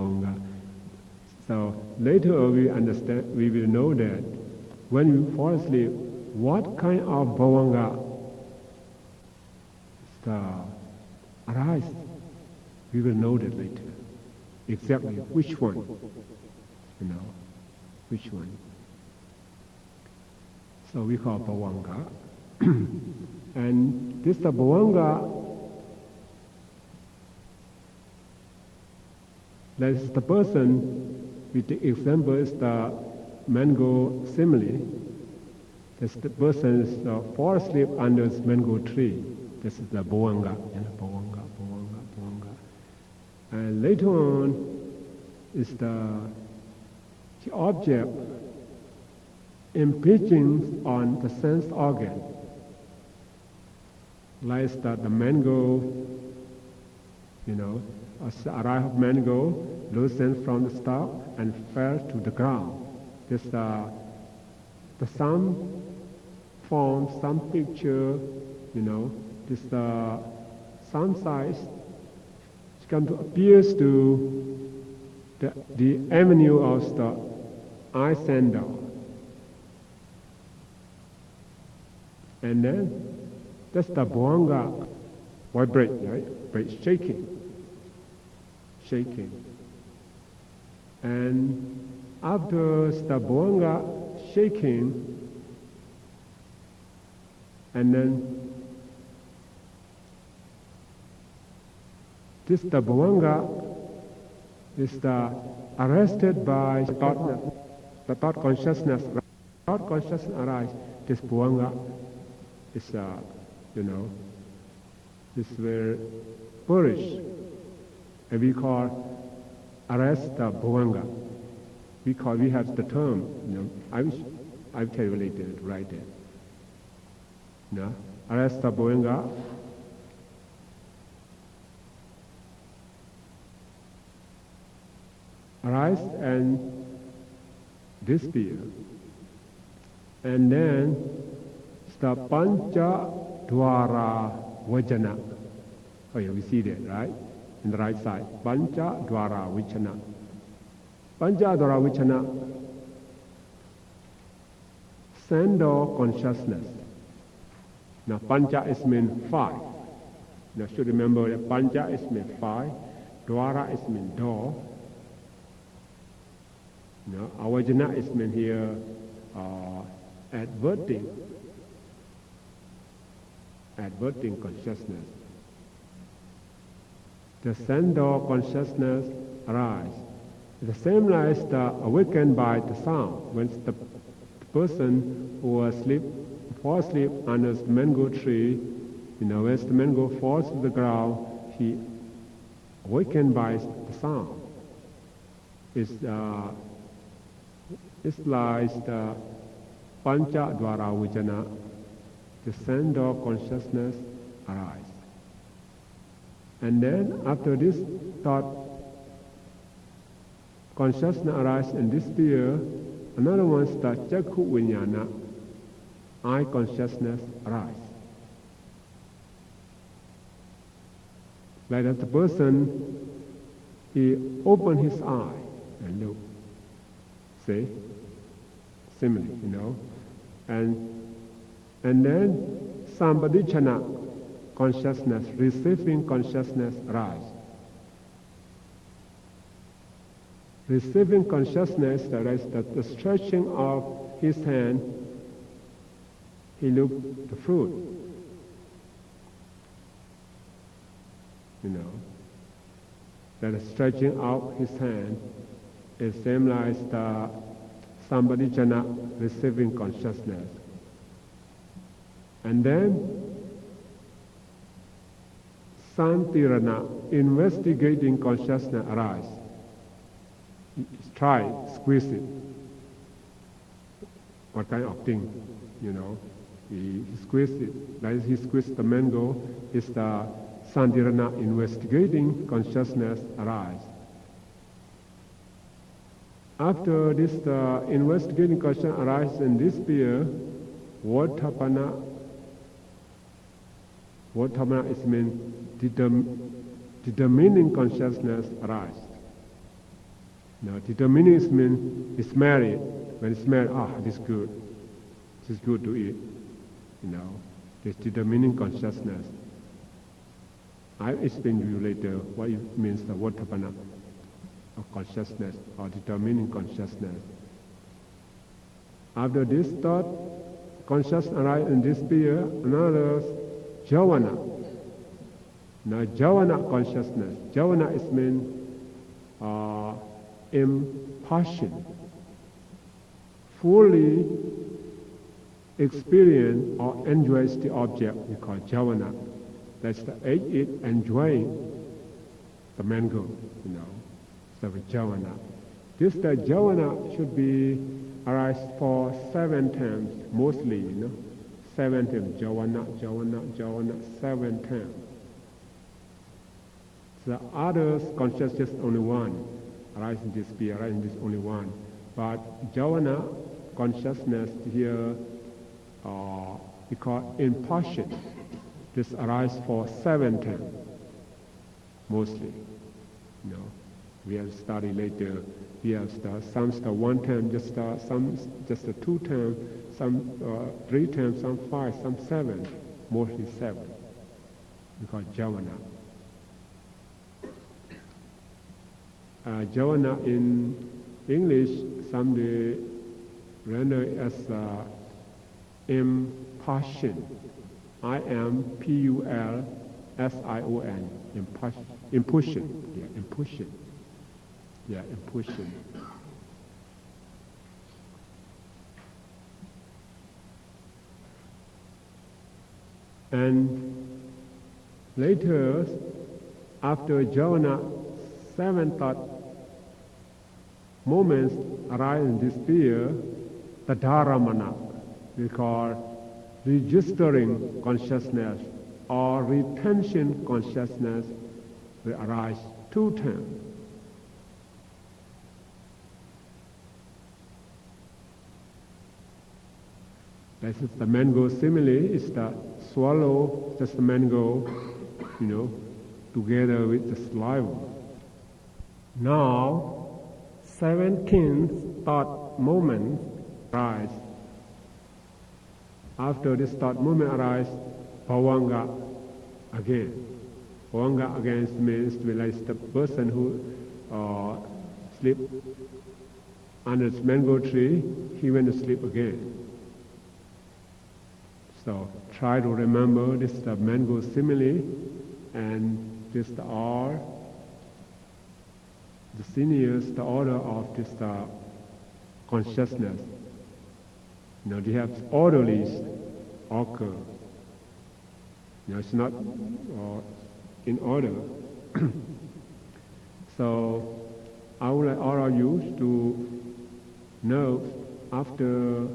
bhavanga. So later we understand, we will know that when you fall asleep, what kind of bhavanga arise. We will know that later. Exactly which one, which one. So we call bhavanga. And this bhavanga, that is the person, we take example is the mango simile. That's the person is fall asleep under this mango tree. This is the bhavanga, bhavanga. And later on is the object impinging on the sense organ. Like the mango, a ripe of mango loosened from the stalk and fell to the ground. This some form, some picture, this some size come to appears to the avenue of the eye sandal. And then that's the bhavanga vibrate, right? Shaking. And after the bhavanga shaking, and then this the bhavanga is arrested by the thought consciousness. Thought consciousness arises. This bhavanga is is very perish, and we call arrest the bhavanga. We have the term. I'll tell you later. Right there. Arrest the bhavanga. Arise and disappear. And then the pancha dwara vajana. Oh yeah, we see that, right? In the right side. Pancha dwara vajana. Pancha dwara vajana. Sandal consciousness. Now pancha is mean 5. Now should remember that pancha is mean 5. Dwara is mean door. Avajana is meant here adverting consciousness. The sandal consciousness arise. The same as the awakened by the sound. When the person who was fall asleep under the mango tree, when the mango falls to the ground, he awakened by the sound. It's like the pancha dwara vajana, the sandal consciousness arise. And then after this thought consciousness arises and disappear, another one is the chakku vijnana, eye consciousness arise. Like that the person, he opened his eye and look. See? Simile, And then sambadichana consciousness, receiving consciousness arise. Receiving consciousness, that is the stretching of his hand, he looked the fruit. That is stretching out his hand is same like the sambadichana, receiving consciousness. And then santirana, investigating consciousness arise. Try, squeeze it. What kind of thing, He squeezed it. Like he squeezed the mango, is the santirana, investigating consciousness arise. After this investigating consciousness arises in this sphere, Vatthapana is mean determining consciousness arises. Now, determinism means it's married. When it's married, this is good. This is good to eat. This determining consciousness. I explain to you later what it means, the Abhidhamma of consciousness or determining consciousness. After this thought, consciousness arises in this sphere, another jhana. Now, jhana consciousness. Jhana is means impassion. Fully experience or enjoys the object we call jhana. That's the it enjoying the mango, So the jhana. This the jhana should be arise for 7 times, mostly, 7 times, jhana, 7 times. The others conscious just only one, arise in this sphere, arise in this only one. But jhana consciousness here, we call impassion. This arises for 7 times, mostly. We have studied later. We have some 1 time, some just 2 times, some 3 times, some 5, some 7, mostly 7. We call jhana. Jhana in English, some they render it as impassion. impulsion. Impulsion. Impulsion. Impulsion. And later, after jhana, 7 thought moments arise in this sphere, the dharamana, we call registering consciousness or retention consciousness, will arise 2 times. This is the mango simile, is the swallow, just the mango, together with the saliva. Now, 17th thought moment arise. After this thought moment arise, bhavanga again. Bhavanga again means like the person who sleep under this mango tree, he went to sleep again. So try to remember this is the mango simile, and this are the seniors, the order of this consciousness. They have orderlies occur. It's not in order. So I would like all of you to know after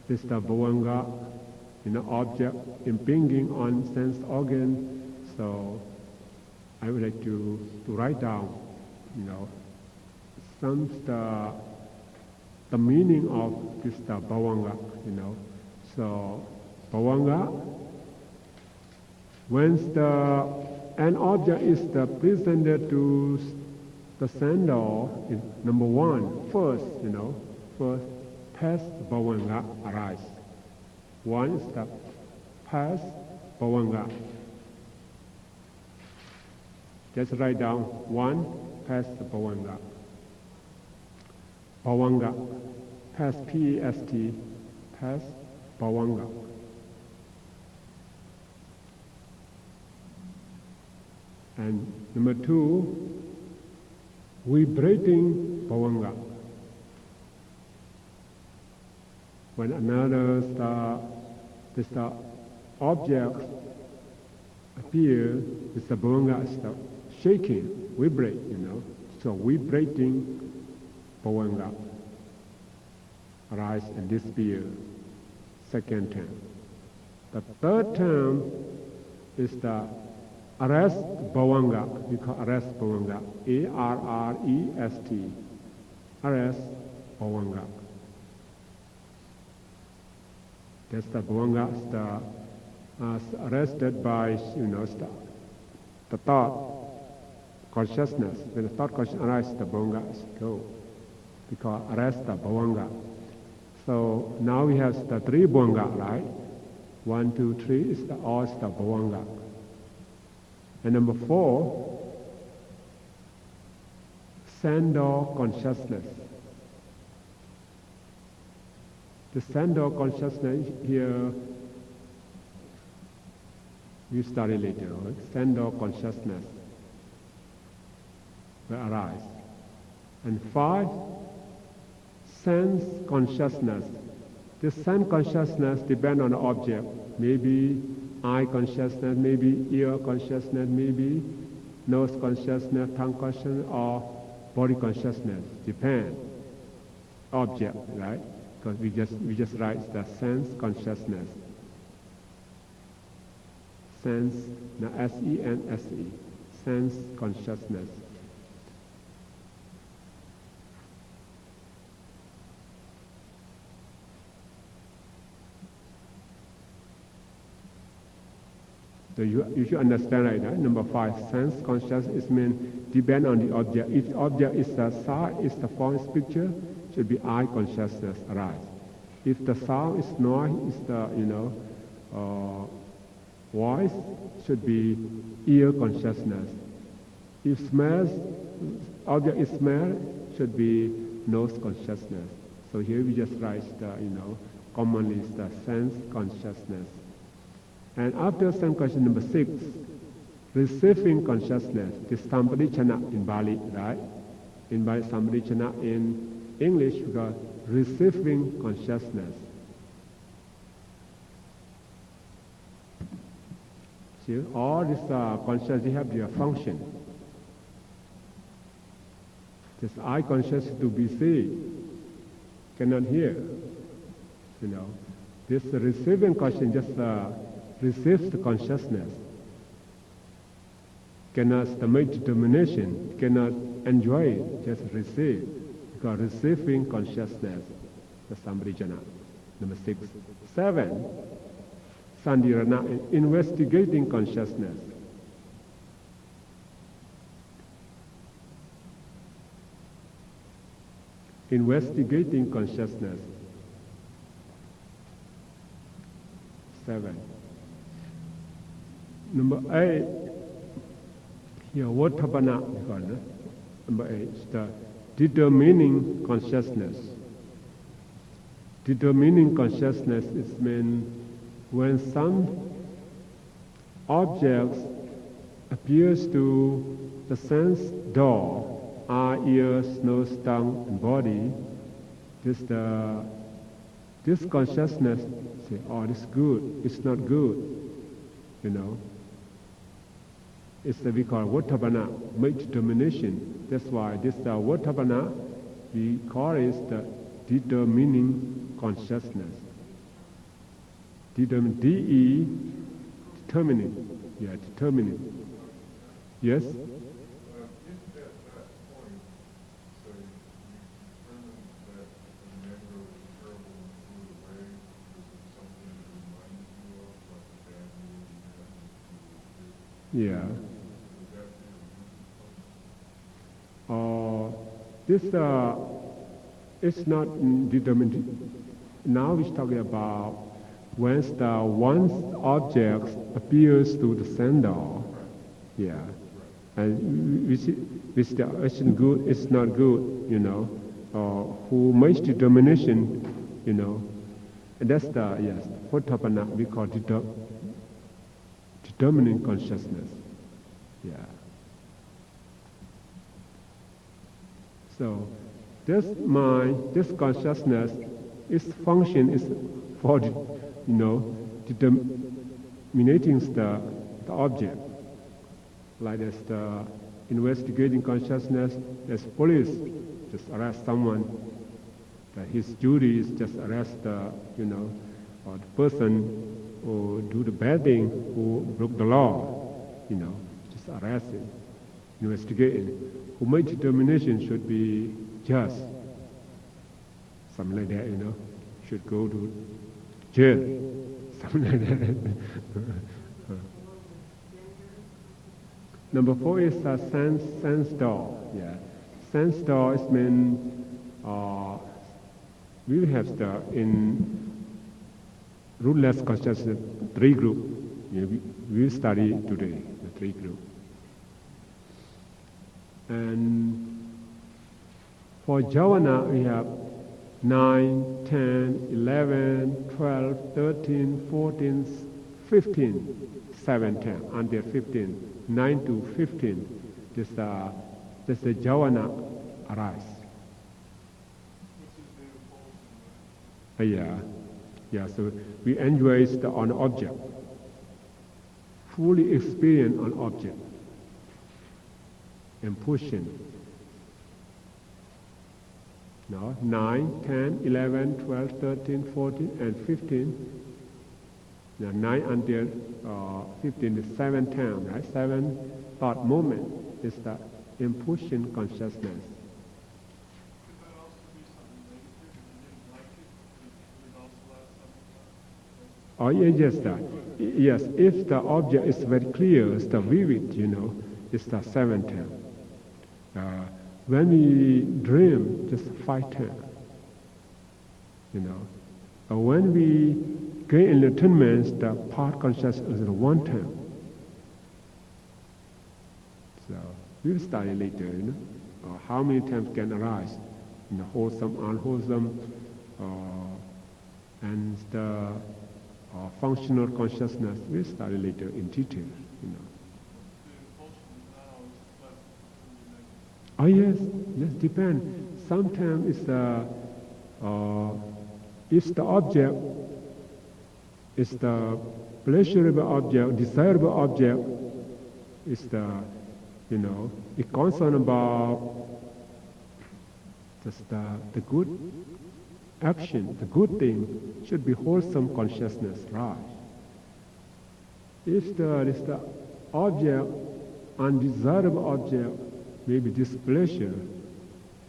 this bhavanga, object impinging on sense organ. So I would like to write down, some the meaning of this bhavanga, So bhavanga, when an object is presented to the sender, number 1, first past bhavanga arise. 1 is the past bhavanga. Just write down 1 past bhavanga. Bhavanga, past P-E-S-T, past bhavanga. And number 2, vibrating bhavanga. When another this object appears, this bhavanga is shaking, vibrate, So vibrating bhavanga arise in this sphere, 2nd term. The 3rd term is the arrest bhavanga. We call arrest bhavanga. A-R-R-E-S-T. Arrest bhavanga. That's the bhavanga arrested by, the thought consciousness. When the thought consciousness arises, the bhavanga go. Because arrest the bhavanga. So now we have the three bhavanga, right? 1, 2, 3 is the all the bhavanga. And number 4, sendo consciousness. The sendo consciousness here, we study later, right? Sendo consciousness will arise. And 5, sense consciousness. This sense consciousness depends on the object. Maybe eye consciousness, maybe ear consciousness, maybe nose consciousness, tongue consciousness, or body consciousness. Depend. Object, right? Because we just write the sense consciousness. Sense, now S-E-N-S-E. Sense consciousness. So you should understand right now. Number 5, sense consciousness means depend on the object. If the object is the sight, is the form, is picture, should be eye consciousness arise. If the sound is noise, is the voice, should be ear consciousness. If smells, object is smell, should be nose consciousness. So here we just write the commonly is the sense consciousness. And after sense consciousness, number 6, receiving consciousness. This Sampadicana in Bali, right? In Bali, Sampadicana in English, we got receiving consciousness. See, all this consciousness have their function. This eye consciousness to be seen, cannot hear. This receiving consciousness just receives the consciousness, cannot make determination, cannot enjoy it, just receive. Because receiving consciousness, the Sampadicana, number 6. 7, Sandirana, investigating consciousness. Investigating consciousness. 7. Number 8, here, Vatthapana, number 8 is the determining consciousness. Determining consciousness is mean when some objects appears to the sense door, eye, ears, nose, tongue, and body, this consciousness say, oh, this is good, it's not good, It's we call Vatthapana, make determination. That's why this Vatthapana, we call it the determining consciousness. D-E, determining. Yeah, determining. Yes? Yeah. This it's not determined. Now we're talking about when the one object appears to the sender. Yeah. And which the action good, it's not good, who makes determination, And that's the, yes, Vatthapana, we call determining consciousness. Yeah. So this mind, this consciousness, its function is for determining the object. Like there's the investigating consciousness, there's police just arrest someone. His duty is just arrest the or the person who do the bad thing, who broke the law, just arrest him, investigating. Who make determination should be just, something like that, should go to jail, something like that. Number 4 is a sense door. Yeah, sense door is mean we have the in rootless consciousness 3 group. Yeah, we study today the 3 group. And for jhana we have 9, 10, 11, 12, 13, 14, 15, 7, 10, until 15. 9 to 15, this the jhana arise. Yeah. So we enjoy on object, fully experience on object, and pushing. No, 9, 10, 11, 12, 13, 14, and 15. The 9 until 15 is 7 term, right? 7 thought moment is the impulsion consciousness. Oh, yes, yes. If the object is very clear, it's the vivid, it's the 7 term. When we dream, just 5 term. When we gain enlightenment, the part consciousness is 1 term. So we'll study later, how many times can arise in the wholesome, unwholesome, and the functional consciousness. We'll study later in detail, Oh yes, depends. Sometimes it's the object. It's the pleasurable object, desirable object. It's it concern about just the good action, the good thing should be wholesome consciousness, right? If the object, undesirable object, maybe displeasure,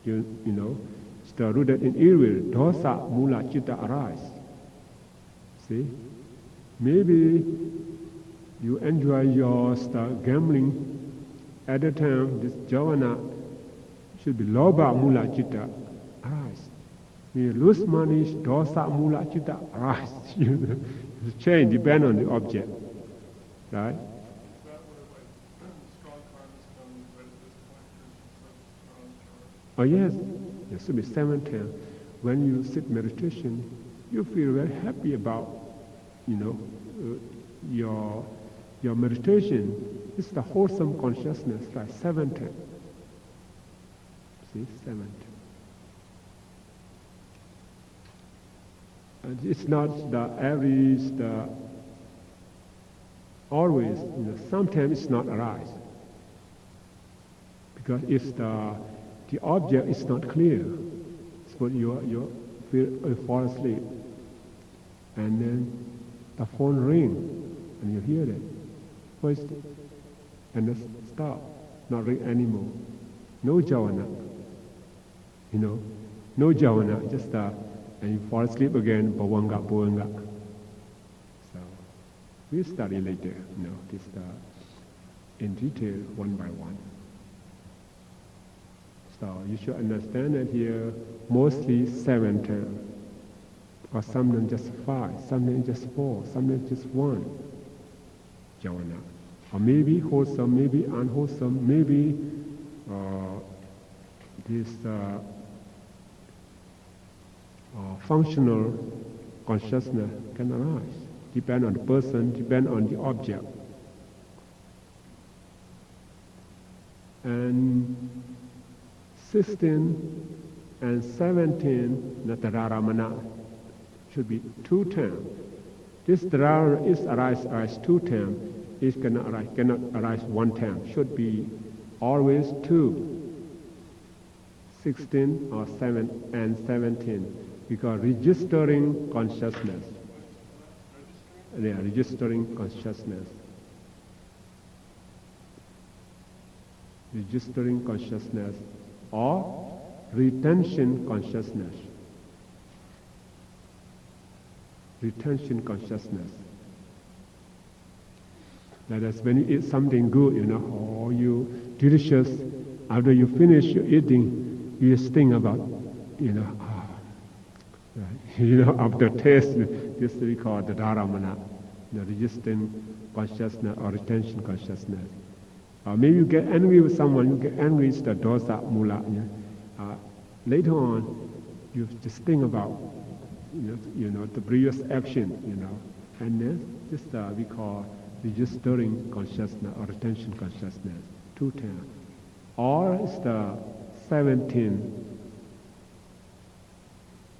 it's rooted in evil, dosa, mula, chitta arise. See? Maybe you enjoy your gambling. At the time, this jhana should be loba, mula, chitta arise. You lose money, dosa, mula, chitta arise. It's change, depend on the object. Right? Oh yes, there should be 7 times. When you sit meditation, you feel very happy about, your meditation. It's the wholesome consciousness, right? 7 times. See, 7 times. And it's not the average, always. Sometimes it's not arise because if the object is not clear, so you fall asleep, and then the phone ring, and you hear it, first, and then stop, not ring anymore. No jhana, no jhana, just and you fall asleep again, bhavanga. So we'll study later, this in detail, one by one. So you should understand that here, mostly 7 terms, or sometimes just 5, sometimes just 4, sometimes just 1 jhana, or maybe wholesome, maybe unwholesome, maybe this functional consciousness can arise. Depend on the person, depend on the object. And 16 and 17, Natararamana, should be 2 terms. This Dharana is arise 2 terms. It cannot arise 1 term. Should be always 2. 16 or 7 and 17. Because registering consciousness. They are registering consciousness. Registering consciousness or retention consciousness. Retention consciousness. That is, when you eat something good, or you delicious, after you finish your eating, you just think about, right? After taste, this we call the dharamana, the resistant consciousness or retention consciousness. Maybe you get angry with someone, you get angry, it's the dosa mula. Later on, you just think about, the previous action, and then this we call registering consciousness or retention consciousness, 210. Or it's the 17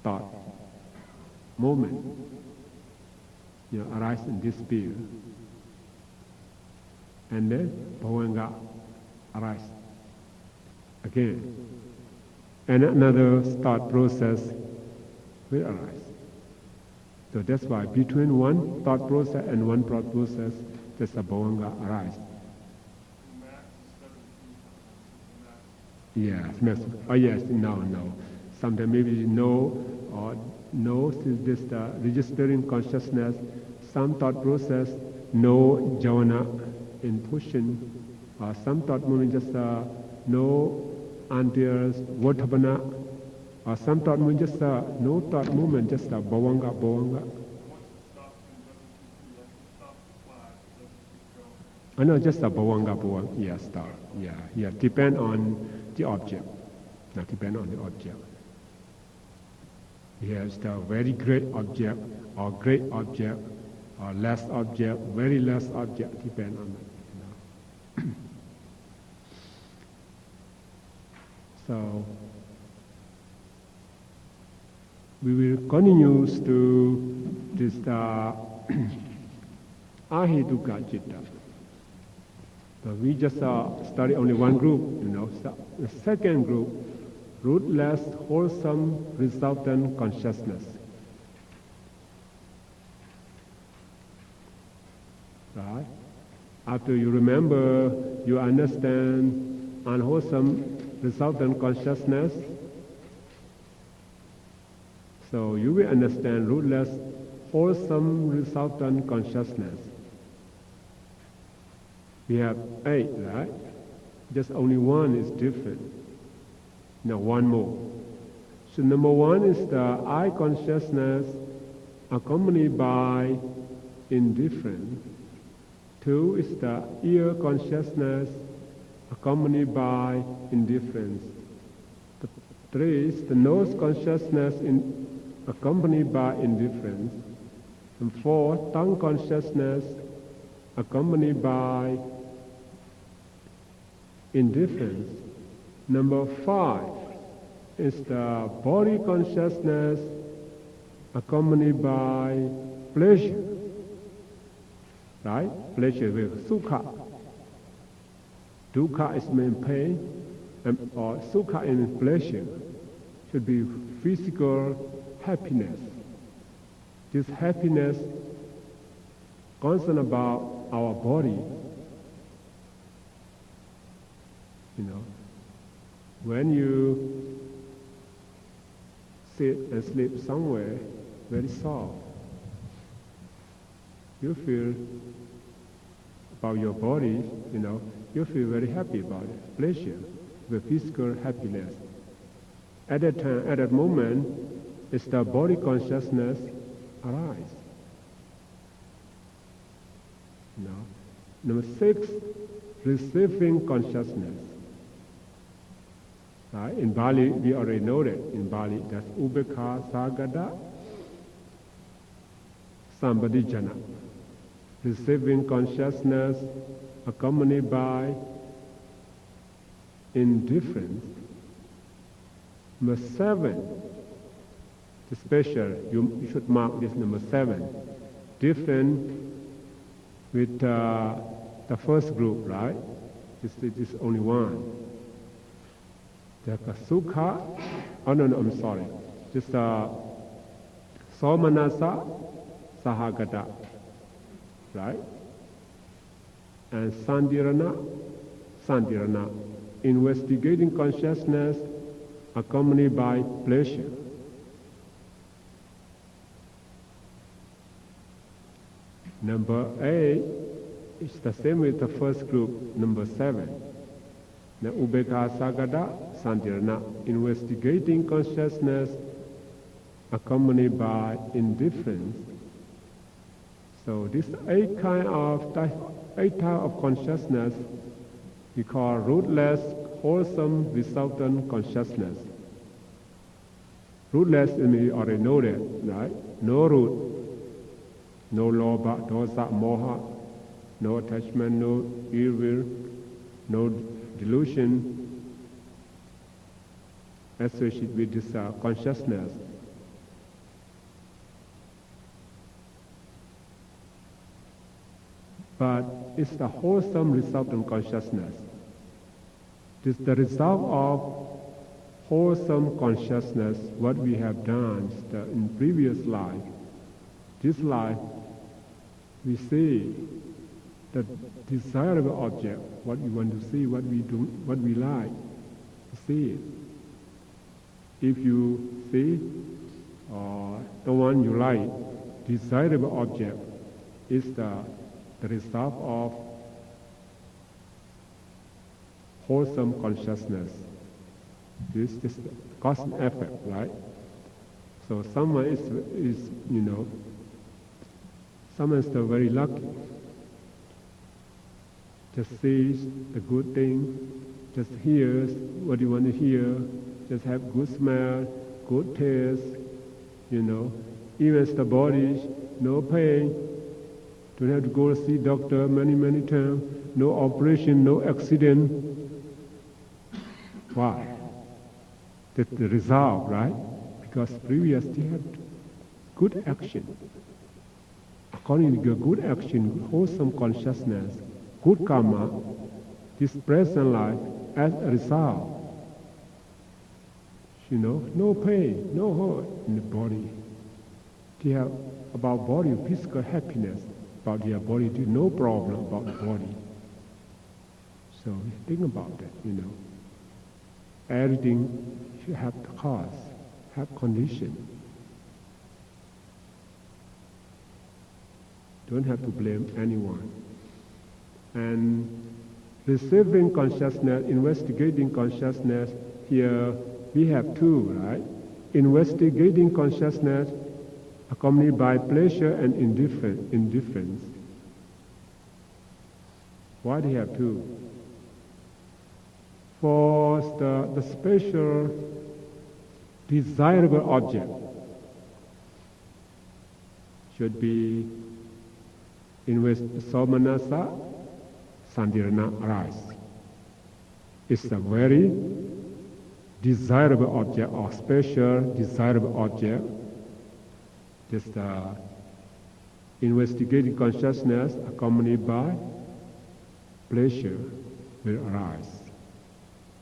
thought moment, arise in this field. And then bhavanga arise again. And another thought process will arise. So that's why between one thought process and one thought process, there's a bhavanga arise. Yes, yes, no. Sometimes maybe no, or no, since this registering consciousness, some thought process, no jhana in pushing, some thought movement just no antirs, vattabana, or some thought movement just no thought movement, just bhavanga. No, just a bhavanga, yeah, start, yeah, depend on the object, not depend on the object. Yes, the very great object, or great object, or less object, very less object, depend on it. So we will continue to this ahetuka citta. But we just study only one group, So the second group, rootless, wholesome, resultant consciousness. Right? After you remember, you understand unwholesome, resultant consciousness. So you will understand rootless, wholesome, resultant consciousness. We have 8, right? Just only one is different. Now one more. So number 1 is the eye consciousness accompanied by indifference. 2 is the ear consciousness accompanied by indifference. 3 is the nose consciousness accompanied by indifference. And 4, tongue consciousness accompanied by indifference. Number 5 is the body consciousness accompanied by pleasure. Right? Pleasure with sukha. Dukkha is mean pain, or sukha in pleasure should be physical happiness. This happiness concern about our body. When you sit and sleep somewhere very soft, you feel about your body, you feel very happy about it, pleasure, the physical happiness. At that time, at that moment, it's the body consciousness arise. Number 6, receiving consciousness. In Bali, we already know that. In Bali, that's Ubekha Sagada Sambadijana. Receiving consciousness accompanied by indifference. Number 7, the special, you should mark this number 7. Different with the first group, right? This is only one. The sukha, I'm sorry. Just somanasa sahagata, right? And sandirana, investigating consciousness accompanied by pleasure. Number 8, it's the same with the first group, number 7. The Ubeka Sagada Santirana, investigating consciousness accompanied by indifference. So this 8 type of consciousness we call rootless, wholesome, resultant consciousness. Rootless, we already know that, right? No root, no lobha, dosa, moha, no attachment, no ill will, no delusion associated with this consciousness. But it's the wholesome resultant consciousness. This is the result of wholesome consciousness, what we have done in previous life. This life, we see the desirable object, what we want to see, what we do, what we like, see it. If you see the one you like, desirable object is the result of wholesome consciousness. This is the cause and effect, right? So someone is someone is very lucky. Just sees the good thing, just hears what you want to hear, just have good smell, good taste, even the body, no pain, don't have to go see doctor many times, no operation, no accident. Why? That's the result, right? Because previously had good action. According to your good action, wholesome consciousness, good karma, this present life as a result. No pain, no hurt in the body. They have about body, physical happiness, about their body, no problem about the body. So think about that, Everything should have the cause, have condition. Don't have to blame anyone. And receiving consciousness, investigating consciousness, here we have 2, right? Investigating consciousness accompanied by pleasure and indifference. Why do you have 2? For the special desirable object should be somanasa sandirana arise. It's a very desirable object or special desirable object. Just investigating consciousness accompanied by pleasure will arise.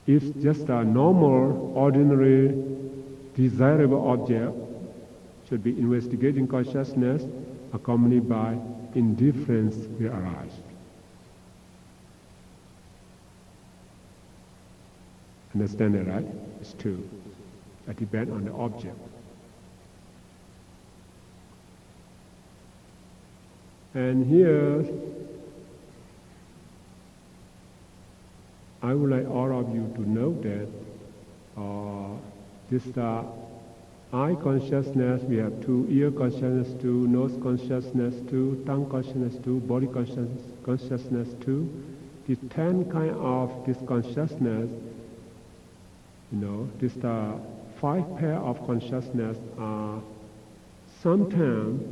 If just a normal, ordinary, desirable object, should be investigating consciousness accompanied by indifference will arise. Understand that, right? It's 2. That depends on the object. And here, I would like all of you to know that this eye consciousness, we have 2, ear consciousness 2, nose consciousness 2, tongue consciousness 2, body consciousness 2. These 10 kind of this consciousness, this 5 pair of consciousness are sometimes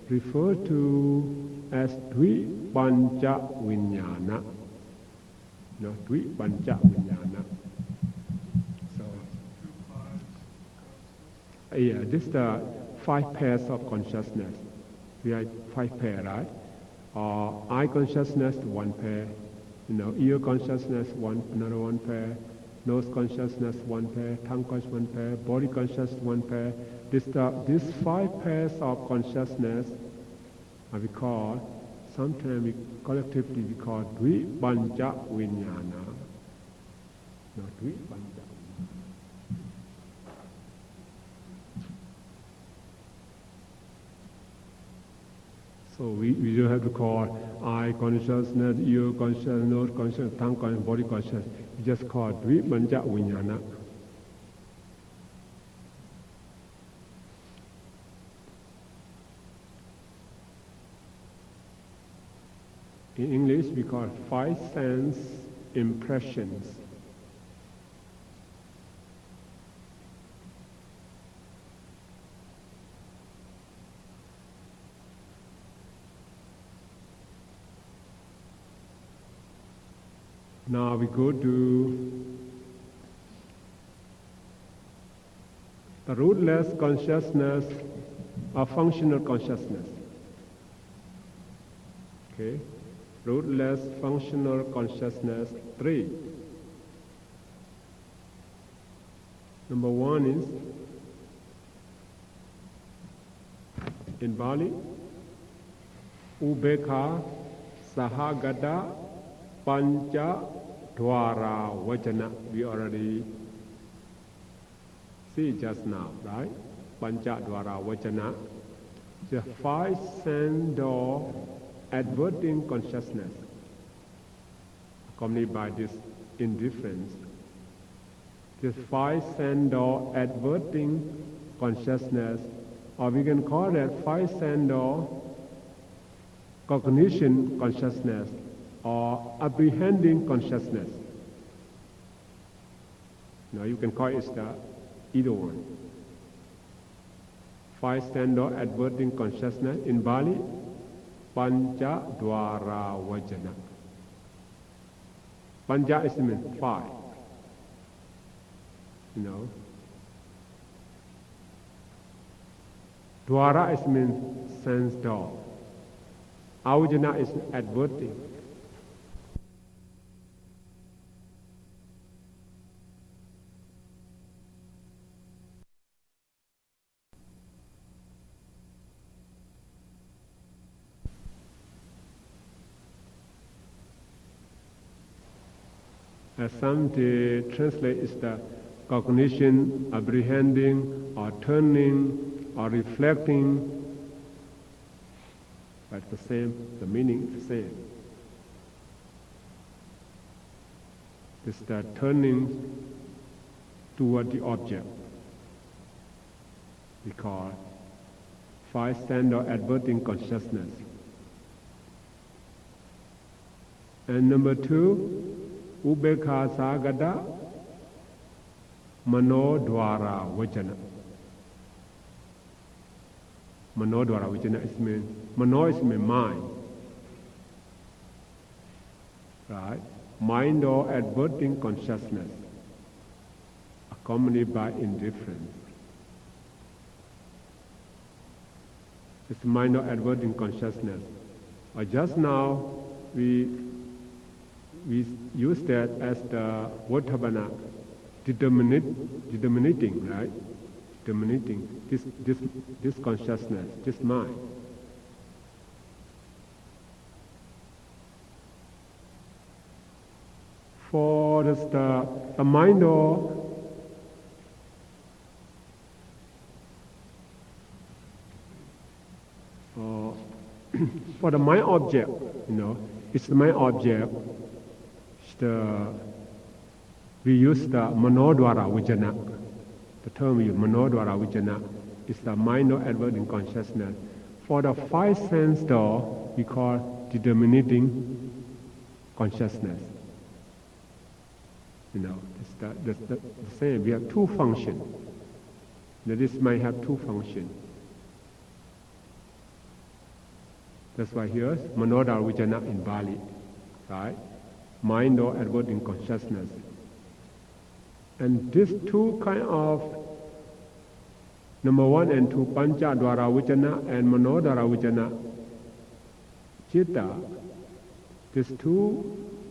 referred to as Dvi Pancha Vijnana. Dvi Pancha Vijnana. So, this is the 5 pairs of consciousness. We have 5 pairs, right? Eye consciousness, 1 pair. Ear consciousness, another 1 pair. Nose consciousness, 1 pair. Tongue consciousness, 1 pair. Body consciousness, 1 pair. These 5 pairs of consciousness are we call, sometimes collectively we call Dvi Pancha Vijnana. Dvi Pancha. So we don't have to call eye consciousness, ear consciousness, nose consciousness, tongue consciousness, body consciousness. We just call Dvibanja Vijnana. In English, we call five sense impressions. Now we go to the rootless consciousness or functional consciousness. Okay, rootless functional consciousness 3. Number 1 is in Bali, Ubekha Sahagata Pancha Dwara Vajana. We already see just now, right? Pancha Dwara Vajana. The five sense door adverting consciousness, accompanied by this indifference. This five sense door adverting consciousness, or we can call that five sense door cognition consciousness, or apprehending consciousness. Now you can call it either one. Five sense door adverting consciousness in Bali, Pancha Dwara Vajana. Pancha is mean five. Dwara is mean sense door. Avajana is adverting. As some they translate is the cognition, apprehending, or turning, or reflecting, but the meaning is the same. It's the turning toward the object. We call five sense or adverting consciousness. And number 2, Ubekha Sagata Mano Dwara Vajana. Mano Dwara Vajana is mean, Mano is mean mind. Right? Mind or adverting consciousness, accompanied by indifference. It's mind or adverting consciousness. Just now we use that as the Abhidhamma, determinating, right? Determinating this consciousness, this mind. For the mind or for the mind object, it's the mind object. We use the Manodwara Vijana. The term we use, Manodwara Vijana, is the mind or adverting consciousness. For the five sense door, we call determinating consciousness. It's the same. We have two functions. This might have two functions. That's why here's Manodwara Vijana in Bali, right? Mind or adverting consciousness. And these two kind of, number 1 and 2, Pancha Dwara Vijana and Manodwara Vijana, Chitta, these two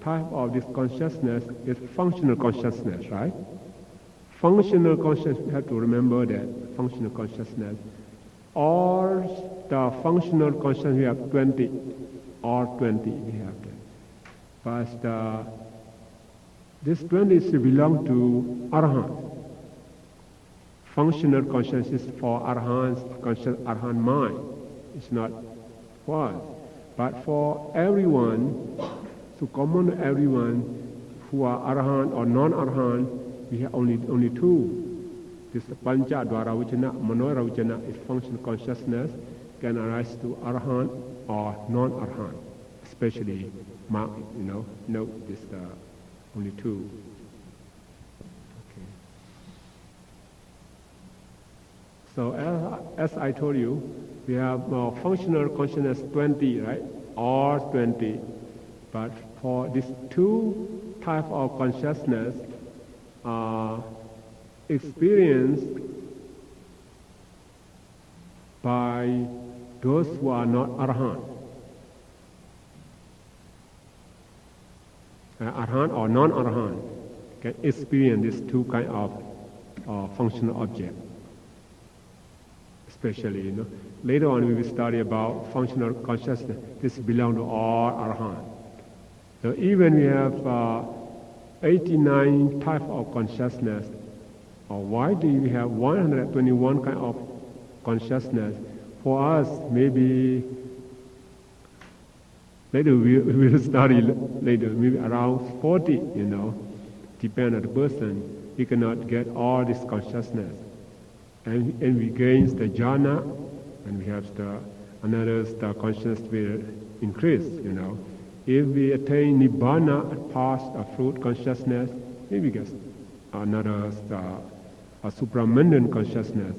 type of this consciousness is functional consciousness, right? Functional consciousness, we have to remember that, functional consciousness. Or the functional consciousness, we have 20, or 20, we have that. But this 20 belong to Arahant. Functional consciousness is for Arahant's conscious Arahant mind. It's not for us. But for everyone, to common everyone who are arahant or non-arahant, we have only two. This pancha dwara vichana, mano vichana is functional consciousness can arise to arahant or non-arahant, especially note this only two. Okay. So as I told you, we have functional consciousness 20, right? Or 20. But for these two types of consciousness experienced by those who are not arahant. Arahant or non-arahant can experience these two kind of functional objects. Especially, later on we will study about functional consciousness. This belongs to all arahant. So even we have 89 types of consciousness, or why do we have 121 kind of consciousness? For us, maybe later we will study later, maybe around 40, depend on the person. We cannot get all this consciousness. And we gain the jhana, and we have the consciousness will increase, If we attain nibbana, past a fruit consciousness, maybe get another a supramundane consciousness.